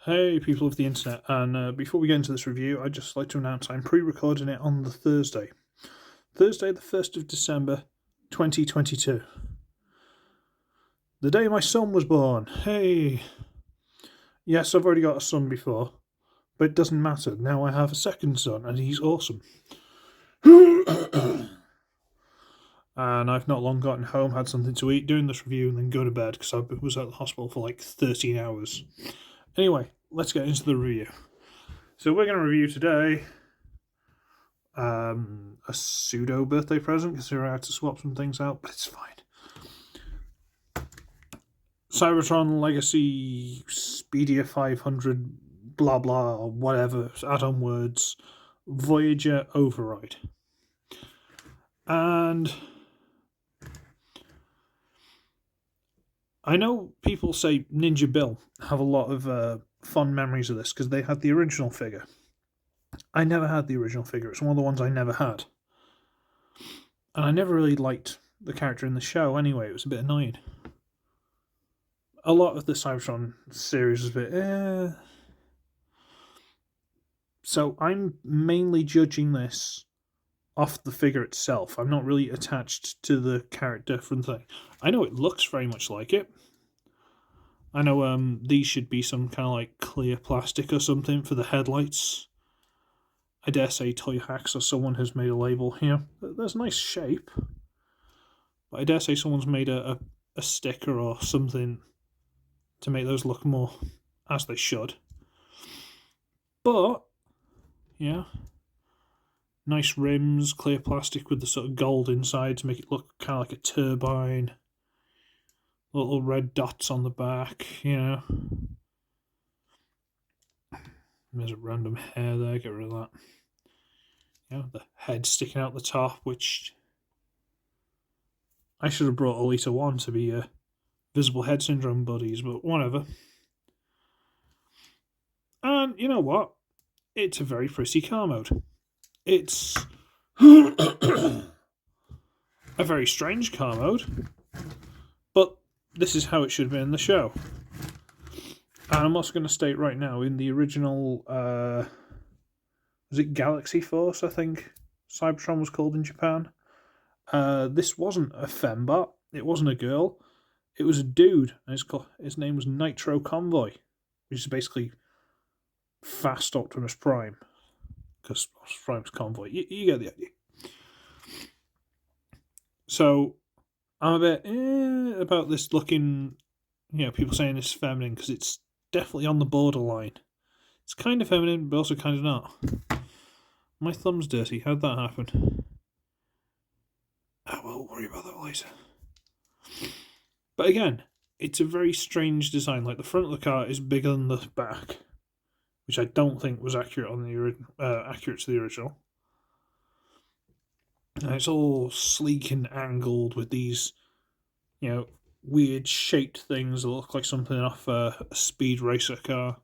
Hey, people of the internet, and before we get into this review, I'd just like to announce I'm pre-recording it on the Thursday, the 1st of December, 2022. The day my son was born. Hey! Yes, I've already got a son before, but it doesn't matter. Now I have a second son, and he's awesome. And I've not long gotten home, had something to eat, doing this review, and then go to bed, because I was at the hospital for like 13 hours. Anyway, let's get into the review. So we're going to review today a pseudo birthday present, because we were out to swap some things out, but it's fine. Cybertron Legacy Speedia 500 blah blah or whatever, add-on words, Voyager Override. And I know people say NInjaBill have a lot of fond memories of this because they had the original figure. I never had the original figure. It's one of the ones I never had. And I never really liked the character in the show anyway. It was a bit annoying. A lot of the Cybertron series is a bit So I'm mainly judging this off the figure itself. I'm not really attached to the character from the thing. I know it looks very much like it. I know these should be some kind of like clear plastic or something for the headlights. I dare say Toy Hacks or someone has made a label here. There's a nice shape. But I dare say someone's made a sticker or something to make those look more as they should. But, yeah. Nice rims, clear plastic with the sort of gold inside to make it look kind of like a turbine. Little red dots on the back, you know. There's a random hair there, get rid of that. You know, the head sticking out the top, which I should have brought Alita 1 to be visible head syndrome buddies, but whatever. And you know what? It's a very pretty car mode. It's a very strange car mode, but this is how it should be in the show. And I'm also going to state right now, in the original, was it Galaxy Force, I think Cybertron was called in Japan? This wasn't a fembot, it wasn't a girl, it was a dude, and his name was Nitro Convoy, which is basically Fast Optimus Prime, because Optimus Prime's Convoy. You get the idea. So, I'm a bit about this looking, people saying it's feminine, because it's definitely on the borderline. It's kind of feminine, but also kind of not. My thumb's dirty. How'd that happen? We'll worry about that later. But again, it's a very strange design. Like, the front of the car is bigger than the back, which I don't think was accurate on the accurate to the original. And it's all sleek and angled with these, weird shaped things that look like something off a speed racer car.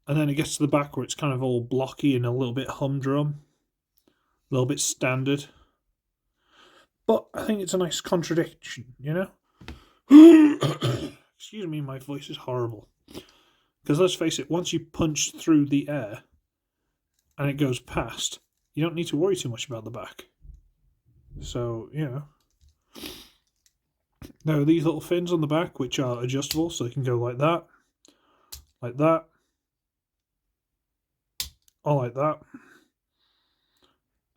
And then it gets to the back where it's kind of all blocky and a little bit humdrum. A little bit standard. But I think it's a nice contradiction, Excuse me, my voice is horrible. Because let's face it, once you punch through the air and it goes past, you don't need to worry too much about the back. So, there are these little fins on the back which are adjustable, so they can go like that, or like that.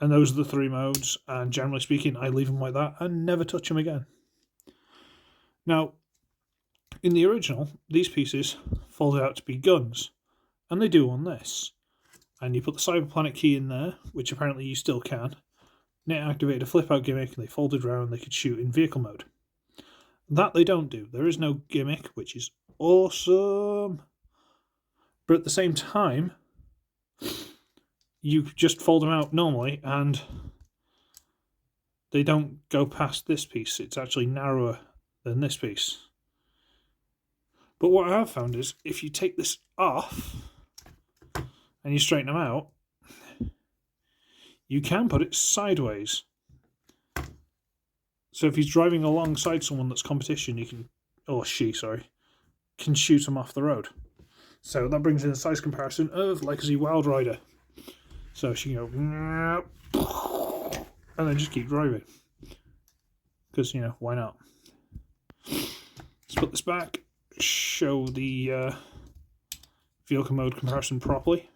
And those are the 3 modes, and generally speaking, I leave them like that and never touch them again. Now, in the original, these pieces folded out to be guns, and they do on this. And you put the Cyberplanet key in there, which apparently you still can, and it activated a flip-out gimmick, and they folded around and they could shoot in vehicle mode. That they don't do. There is no gimmick, which is awesome. But at the same time, you just fold them out normally, and they don't go past this piece. It's actually narrower than this piece. But what I have found is, if you take this off and you straighten them out, you can put it sideways. So if he's driving alongside someone that's competition, you can, or she, sorry, can shoot him off the road. So that brings in a size comparison of Legacy Wild Rider. So she can go, and then just keep driving. Because, you know, why not? Let's put this back, show the vehicle mode comparison properly.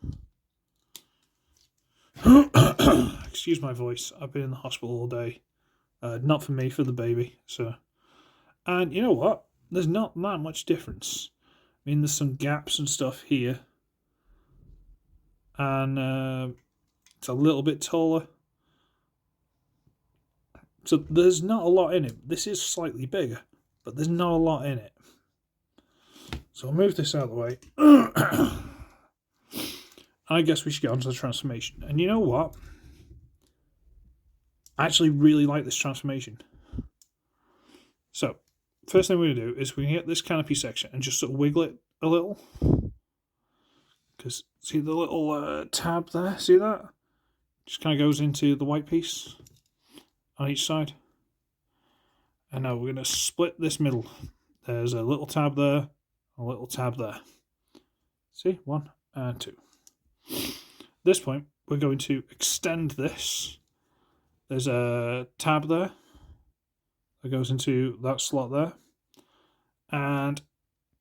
Excuse my voice, I've been in the hospital all day. Not for me, for the baby. So, and you know what? There's not that much difference. I mean, there's some gaps and stuff here. And it's a little bit taller. So there's not a lot in it. This is slightly bigger, but there's not a lot in it. So I'll move this out of the way. I guess we should get onto the transformation. And you know what? I actually really like this transformation. So, first thing we're going to do is we can get this canopy section and just sort of wiggle it a little. Because, see the little tab there? See that? Just kind of goes into the white piece on each side. And now we're going to split this middle. There's a little tab there, a little tab there. See? 1 and 2. At this point, we're going to extend this. There's a tab there that goes into that slot there. And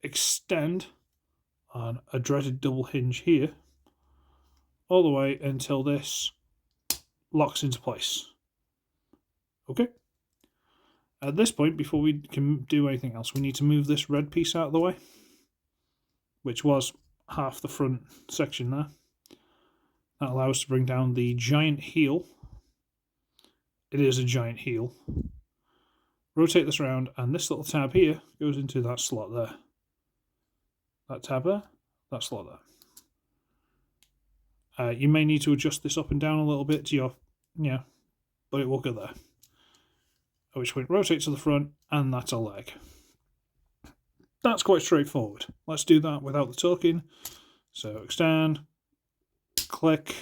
extend on a dreaded double hinge here all the way until this locks into place. Okay? At this point, before we can do anything else, we need to move this red piece out of the way, which was half the front section there. That allows us to bring down the giant heel. It is a giant heel. Rotate this around, and this little tab here goes into that slot there. That tab there, that slot there. You may need to adjust this up and down a little bit to your, but it will go there. At which point, rotate to the front, and that's a leg. That's quite straightforward. Let's do that without the talking. So extend, click,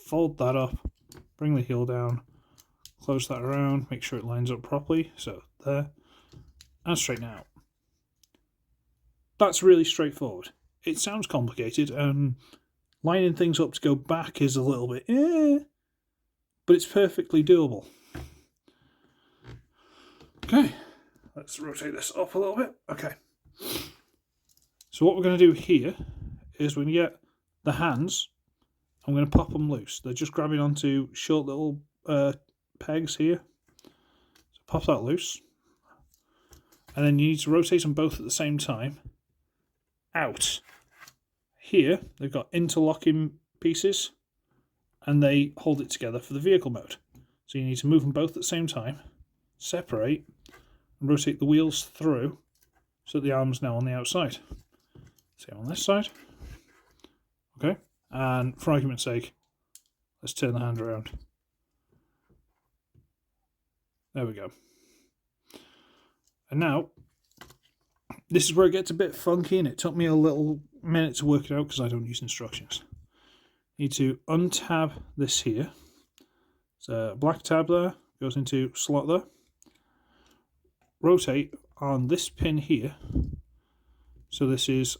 fold that up, bring the heel down, close that around, make sure it lines up properly. So there, and straighten out. That's really straightforward. It sounds complicated, and lining things up to go back is a little bit, but it's perfectly doable. Okay, let's rotate this up a little bit. Okay. So what we're going to do here is we're going to get the hands. I'm going to pop them loose. They're just grabbing onto short little pegs here. So pop that loose. And then you need to rotate them both at the same time. Out. Here, they've got interlocking pieces, and they hold it together for the vehicle mode. So you need to move them both at the same time, separate, and rotate the wheels through so that the arm's now on the outside. Same on this side. Okay, and for argument's sake, let's turn the hand around. There we go. And now, this is where it gets a bit funky, and it took me a little minute to work it out because I don't use instructions. Need to untab this here. So a black tab there, goes into slot there. Rotate on this pin here. So this is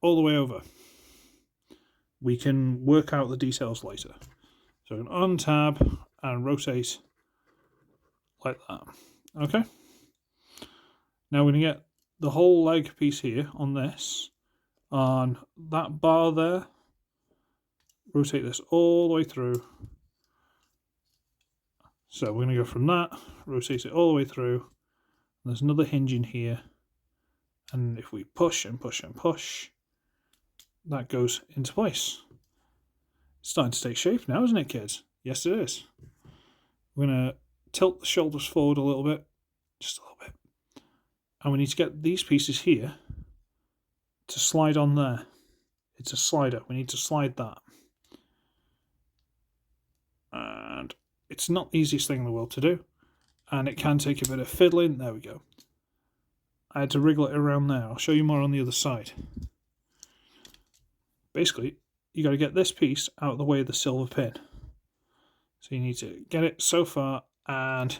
all the way over. We can work out the details later. So I can untab and rotate like that. Okay. Now we're going to get the whole leg piece here on this, on that bar there. Rotate this all the way through. So we're going to go from that, rotate it all the way through. There's another hinge in here. And if we push and push and push, that goes into place. It's starting to take shape now, isn't it, kids? Yes, it is. We're going to tilt the shoulders forward a little bit, just a little bit. And we need to get these pieces here to slide on there. It's a slider. We need to slide that. And it's not the easiest thing in the world to do. And it can take a bit of fiddling. There we go. I had to wriggle it around there. I'll show you more on the other side. Basically, you got to get this piece out of the way of the silver pin. So you need to get it so far, and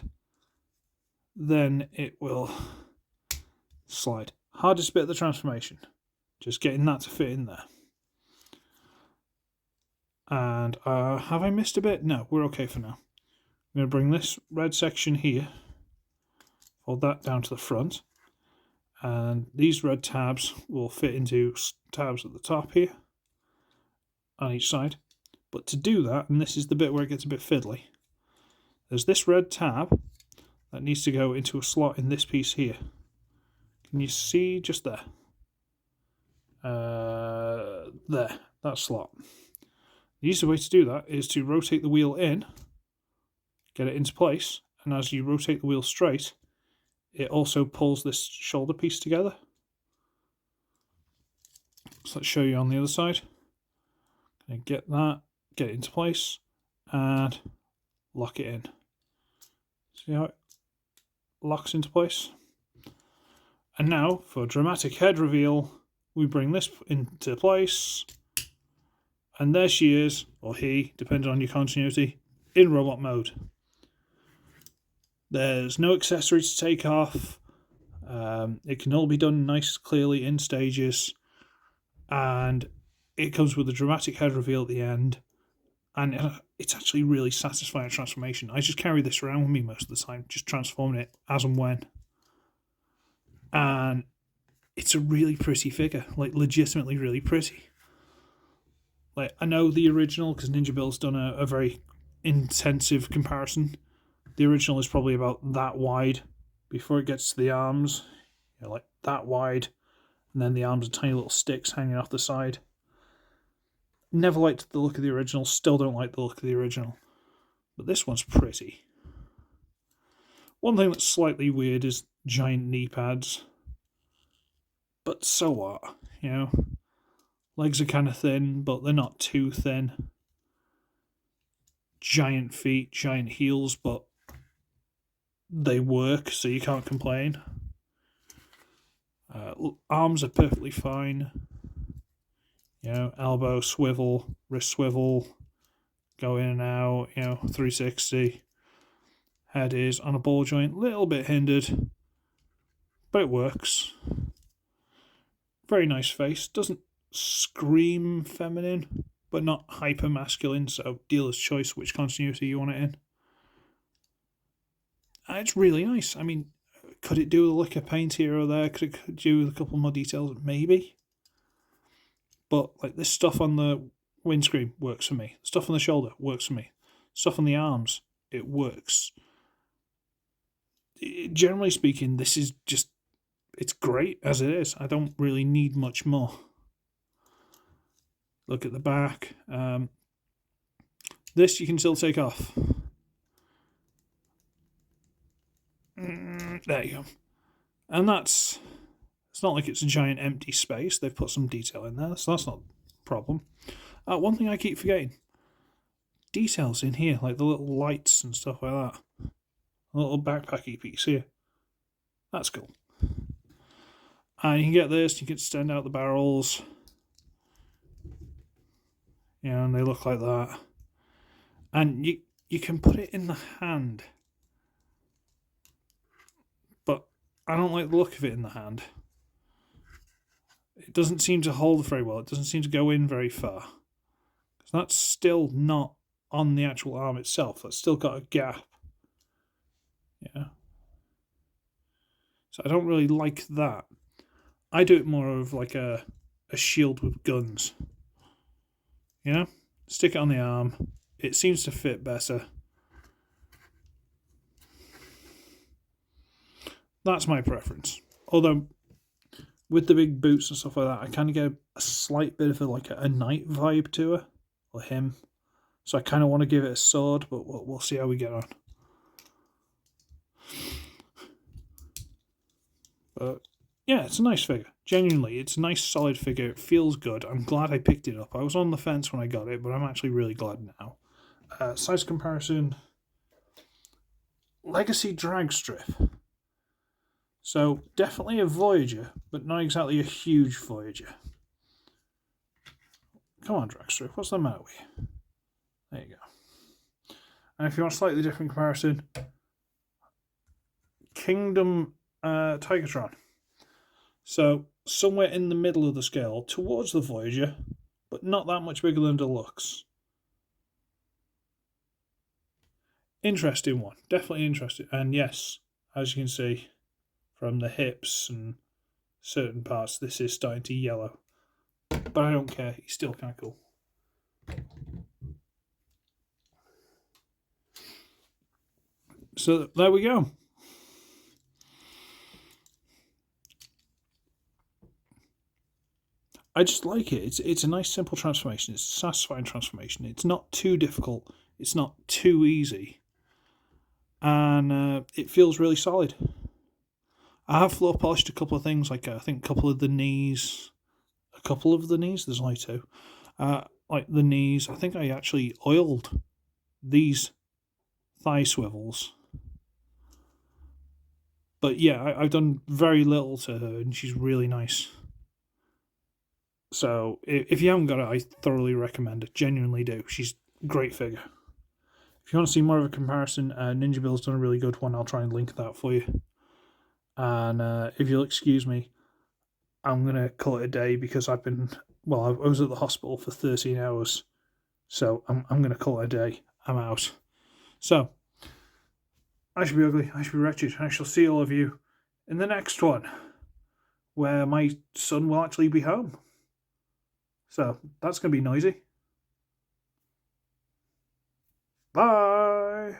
then it will slide. Hardest bit of the transformation Just getting that to fit in there. And have I missed a bit? No, we're okay for now. I'm going to bring this red section here, fold that down to the front, and these red tabs will fit into tabs at the top here on each side. But to do that, and this is the bit where it gets a bit fiddly, there's this red tab that needs to go into a slot in this piece here. Can you see just there? There, that slot. The easy way to do that is to rotate the wheel in, get it into place, and as you rotate the wheel straight, it also pulls this shoulder piece together. So let's show you on the other side. And get that, get it into place, and lock it in. See how it locks into place? And now, for dramatic head reveal, we bring this into place, and there she is, or he, depending on your continuity, in robot mode. There's no accessory to take off. It can all be done nice, clearly in stages, and it comes with a dramatic head reveal at the end, and it's actually really satisfying transformation. I just carry this around with me most of the time, just transforming it as and when. And it's a really pretty figure, like legitimately really pretty. Like, I know the original, because NInjaBill's done a very intensive comparison. The original is probably about that wide before it gets to the arms. You know, like that wide, and then the arms are tiny little sticks hanging off the side. Never liked the look of the original, still don't like the look of the original. But this one's pretty. One thing that's slightly weird is giant knee pads. But so what, you know? Legs are kind of thin, but they're not too thin. Giant feet, giant heels, but they work, so you can't complain. Arms are perfectly fine. You know, elbow swivel, wrist swivel, go in and out, you know, 360. Head is on a ball joint, little bit hindered, but it works. Very nice face, doesn't scream feminine, but not hyper masculine, so dealer's choice which continuity you want it in. And it's really nice. I mean, could it do with a lick of paint here or there? Could it do with a couple more details? Maybe. But like this stuff on the windscreen works for me. Stuff on the shoulder works for me. Stuff on the arms, it works. Generally speaking, this is just, it's great as it is. I don't really need much more. Look at the back. This you can still take off. There you go. And it's not like it's a giant empty space. They've put some detail in there, so that's not a problem. One thing I keep forgetting. Details in here, like the little lights and stuff like that. A little backpacky piece here. That's cool. And you can get this, you can extend out the barrels. Yeah, and they look like that. And you can put it in the hand. But I don't like the look of it in the hand. It doesn't seem to hold very well. It doesn't seem to go in very far. Because that's still not on the actual arm itself. That's still got a gap. Yeah. So I don't really like that. I do it more of like a shield with guns. You know? Stick it on the arm. It seems to fit better. That's my preference. Although, with the big boots and stuff like that, I kind of get a slight bit of a knight vibe to her. Or him. So I kind of want to give it a sword, but we'll see how we get on. But yeah, it's a nice figure. Genuinely, it's a nice solid figure. It feels good. I'm glad I picked it up. I was on the fence when I got it, but I'm actually really glad now. Size comparison. Legacy drag strip. So definitely a Voyager, but not exactly a huge Voyager. Come on, drag strip. What's the matter with you? There you go. And if you want a slightly different comparison, Kingdom Tigatron. So somewhere in the middle of the scale towards the Voyager, but not that much bigger than Deluxe. Interesting one, definitely interesting. And yes, as you can see from the hips and certain parts, this is starting to yellow. But I don't care, he's still kind of cool. So there we go. I just like it. It's a nice simple transformation. It's a satisfying transformation. It's not too difficult. It's not too easy. And it feels really solid. I have floor polished a couple of things, like I think a couple of the knees. There's only two. Like the knees. I think I actually oiled these thigh swivels. But yeah, I've done very little to her, and she's really nice. So if you haven't got it, I thoroughly recommend it. Genuinely do. She's a great figure. If you want to see more of a comparison, NInjaBill's done a really good one. I'll try and link that for you. And if you'll excuse me, I'm going to call it a day because I was at the hospital for 13 hours. So I'm going to call it a day. I'm out. So, I should be ugly. I should be wretched. I shall see all of you in the next one, where my son will actually be home. So, that's going to be noisy. Bye!